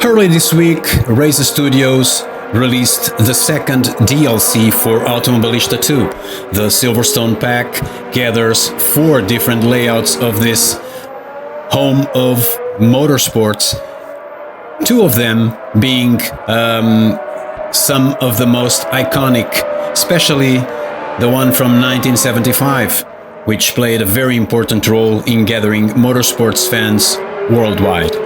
Early this week, Razer Studios released the second DLC for Automobilista 2. The Silverstone Pack gathers 4 different layouts of this home of motorsports, 2 of them being some of the most iconic, especially the one from 1975, which played a very important role in gathering motorsports fans worldwide.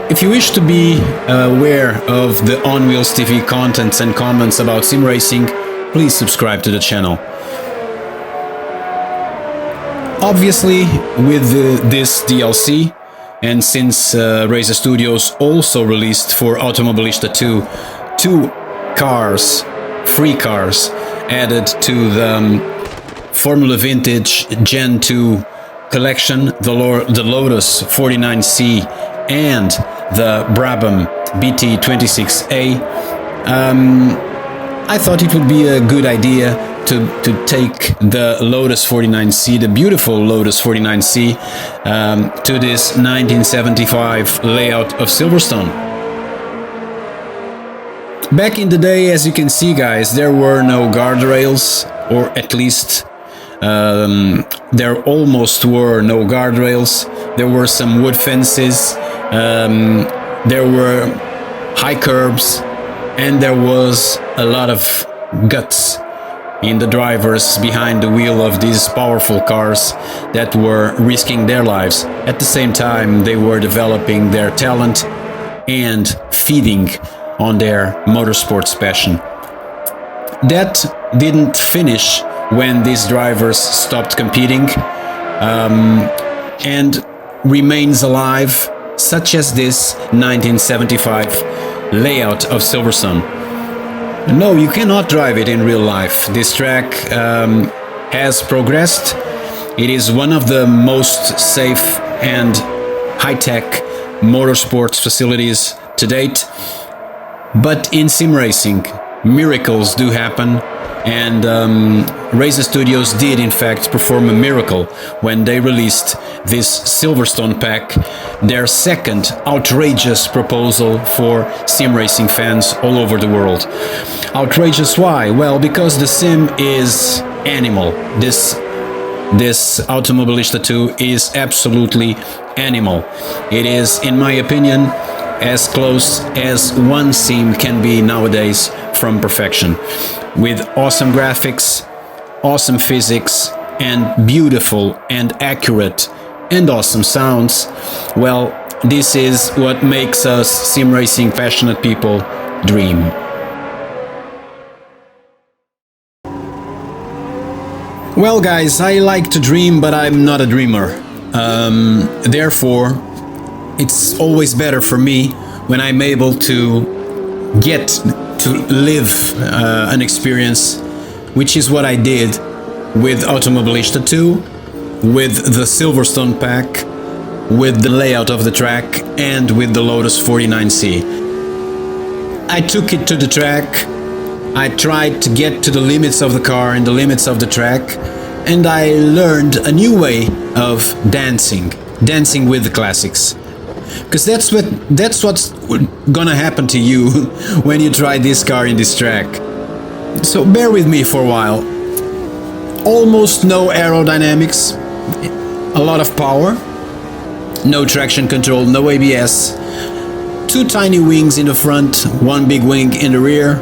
If you wish to be aware of the On Wheels TV contents and comments about sim racing, please subscribe to the channel. Obviously, with this DLC, and since Razer Studios also released for Automobilista 2 2 cars, free cars, added to the Formula Vintage Gen 2 collection, the Lotus 49C and the Brabham BT26A, I thought it would be a good idea to take the Lotus 49C, the beautiful Lotus 49C, to this 1975 layout of Silverstone. Back in the day, as you can see, guys, there were no guardrails, or at least there almost were no guardrails. There were some wood fences, there were high curbs, and there was a lot of guts in the drivers behind the wheel of these powerful cars that were risking their lives. At the same time, they were developing their talent and feeding on their motorsports passion. That didn't finish when these drivers stopped competing and remains alive, such as this 1975 layout of Silverstone. No, you cannot drive it in real life. This track has progressed. It is one of the most safe and high-tech motorsports facilities to date. But in sim racing, miracles do happen, and Razer Studios did in fact perform a miracle when they released this Silverstone Pack, their second outrageous proposal for sim racing fans all over the world. Outrageous why? Well, because the sim is animal. This Automobilista 2 is absolutely animal. It is, in my opinion, as close as one sim can be nowadays from perfection, with awesome graphics, awesome physics, and beautiful and accurate and awesome sounds. Well, this is what makes us sim racing passionate people dream. Well, guys, I like to dream, but I'm not a dreamer. Therefore, it's always better for me when I'm able to get to live an experience, which is what I did with Automobilista 2, with the Silverstone Pack, with the layout of the track, and with the Lotus 49C. I took it to the track, I tried to get to the limits of the car and the limits of the track, and I learned a new way of dancing with the classics. Because that's what's gonna happen to you when you try this car in this track. So bear with me for a while. Almost no aerodynamics, a lot of power, no traction control, no ABS, 2 tiny wings in the front, 1 big wing in the rear,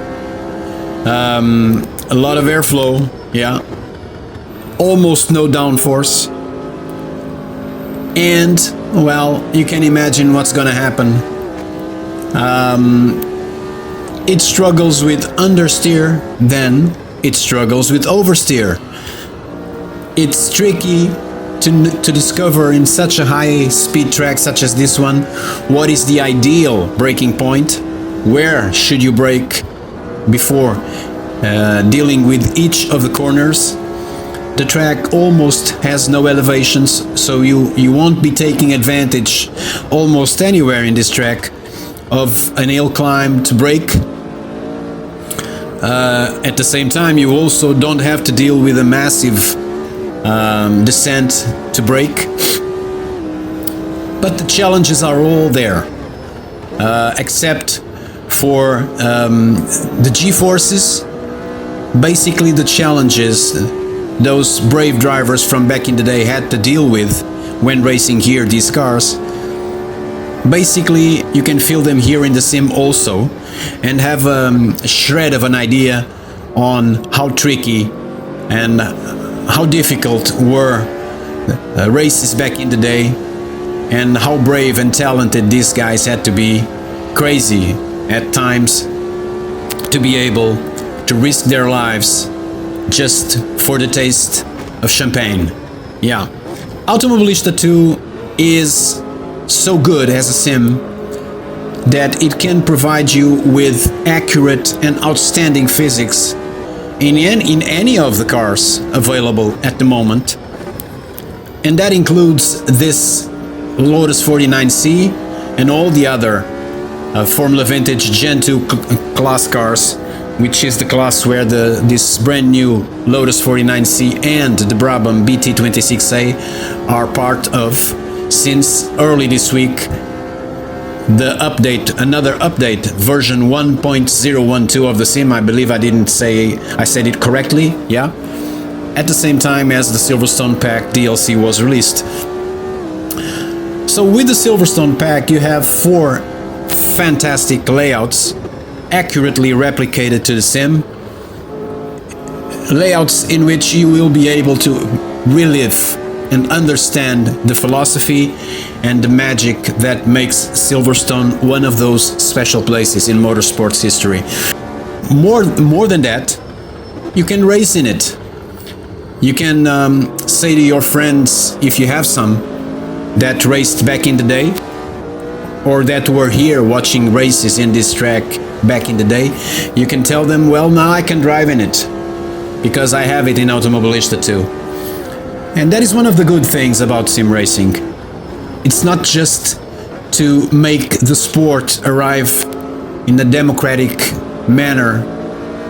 a lot of airflow, yeah, almost no downforce, and, well, you can imagine what's gonna happen. It struggles with understeer, then it struggles with oversteer. It's tricky to discover in such a high-speed track such as this one what is the ideal braking point, where should you brake before dealing with each of the corners. The track almost has no elevations, so you won't be taking advantage almost anywhere in this track of an hill climb to brake. At the same time, you also don't have to deal with a massive descent to brake. But the challenges are all there. except for the G-forces, basically the challenges those brave drivers from back in the day had to deal with when racing here, these cars. Basically, you can feel them here in the sim also, and have a shred of an idea on how tricky and how difficult were races back in the day, and how brave and talented these guys had to be, crazy at times, to be able to risk their lives just for the taste of champagne. Yeah, Automobilista 2 is so good as a sim that it can provide you with accurate and outstanding physics in any of the cars available at the moment. And that includes this Lotus 49C and all the other Formula Vintage Gen 2 class cars, which is the class where this brand new Lotus 49C and the Brabham BT26A are part of since early this week. The update, another update, version 1.012 of the sim. I believe I said it correctly, yeah? At the same time as the Silverstone Pack DLC was released. So with the Silverstone Pack, you have 4 fantastic layouts, accurately replicated to the sim. Layouts in which you will be able to relive and understand the philosophy and the magic that makes Silverstone one of those special places in motorsports history. More than that, you can race in it. You can say to your friends, if you have some, that raced back in the day, or that were here watching races in this track back in the day, you can tell them, well, now I can drive in it, because I have it in Automobilista 2. And that is one of the good things about sim racing. It's not just to make the sport arrive in a democratic manner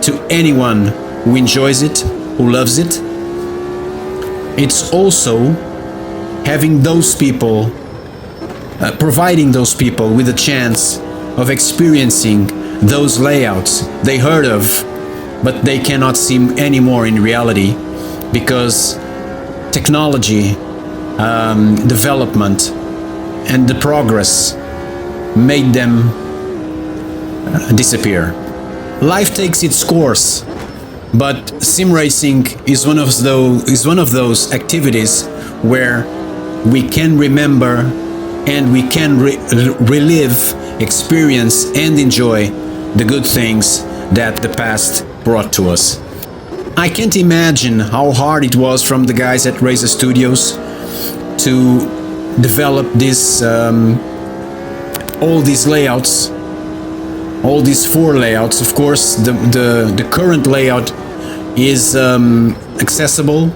to anyone who enjoys it, who loves it. It's also having those people, providing those people with a chance of experiencing those layouts they heard of, but they cannot see anymore in reality, because technology, development, and the progress made them disappear. Life takes its course, but sim racing is one of those activities where we can remember and we can relive, experience, and enjoy the good things that the past brought to us. I can't imagine how hard it was from the guys at Razer Studios to develop this, all these layouts, all these 4 layouts. Of course, the current layout is accessible,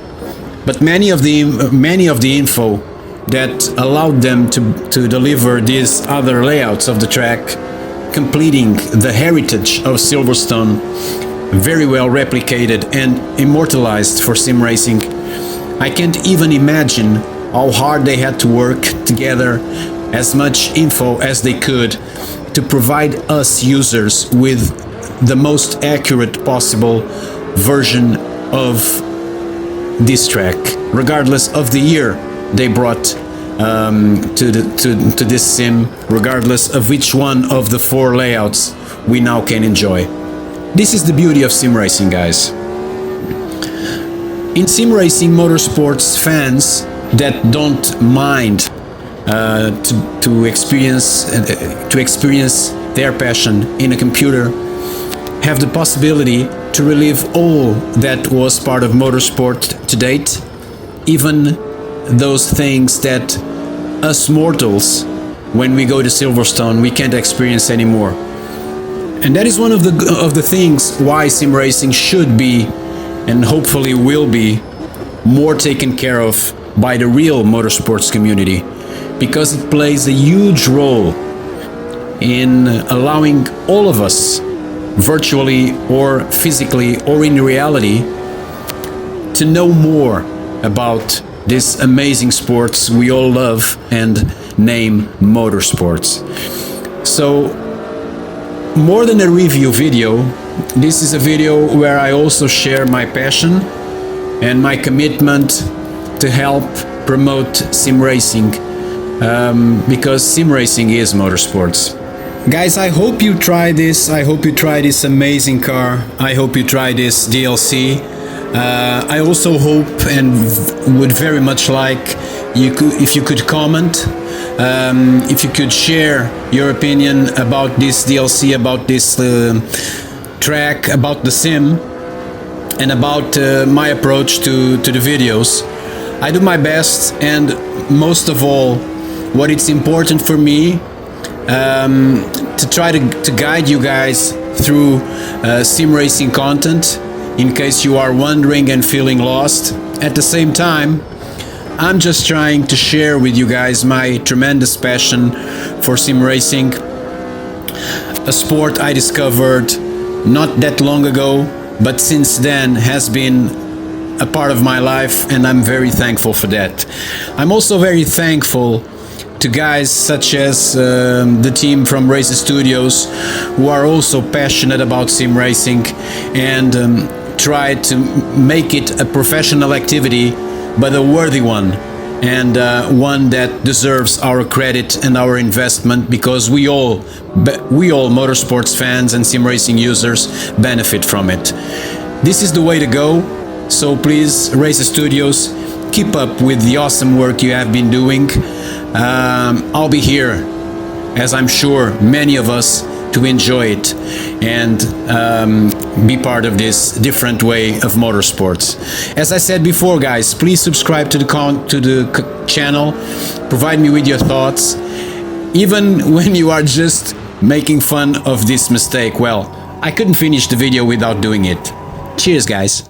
but many of the info that allowed them to deliver these other layouts of the track, completing the heritage of Silverstone, very well replicated and immortalized for sim racing. I can't even imagine how hard they had to work together as much info as they could to provide us users with the most accurate possible version of this track, regardless of the year they brought to this sim, regardless of which one of the 4 layouts we now can enjoy. This is the beauty of sim racing, guys. In sim racing, motorsports fans that don't mind to experience their passion in a computer have the possibility to relive all that was part of motorsport to date, even those things that us mortals, when we go to Silverstone, we can't experience anymore. And that is one of the things why sim racing should be, and hopefully will be, more taken care of by the real motorsports community, because it plays a huge role in allowing all of us, virtually or physically or in reality, to know more about this amazing sports we all love and name motorsports. So, more than a review video, this is a video where I also share my passion and my commitment to help promote sim racing, because sim racing is motorsports. Guys, I hope you try this. I hope you try this amazing car. I hope you try this DLC. I also hope and would very much like if you could comment, if you could share your opinion about this DLC, about this track, about the sim, and about my approach to the videos. I do my best, and most of all, what it's important for me, to try to guide you guys through sim racing content, in case you are wondering and feeling lost. At the same time, I'm just trying to share with you guys my tremendous passion for sim racing, a sport I discovered not that long ago, but since then has been a part of my life, and I'm very thankful for that. I'm also very thankful to guys such as the team from Race Studios, who are also passionate about sim racing and try to make it a professional activity, but a worthy one, and one that deserves our credit and our investment, because we all motorsports fans and sim racing users benefit from it. This is the way to go. So please, Race Studios, keep up with the awesome work you have been doing. I'll be here, as I'm sure many of us, to enjoy it and be part of this different way of motorsports. As I said before, guys, please subscribe to the channel. Provide me with your thoughts, even when you are just making fun of this mistake. Well, I couldn't finish the video without doing it. Cheers, guys.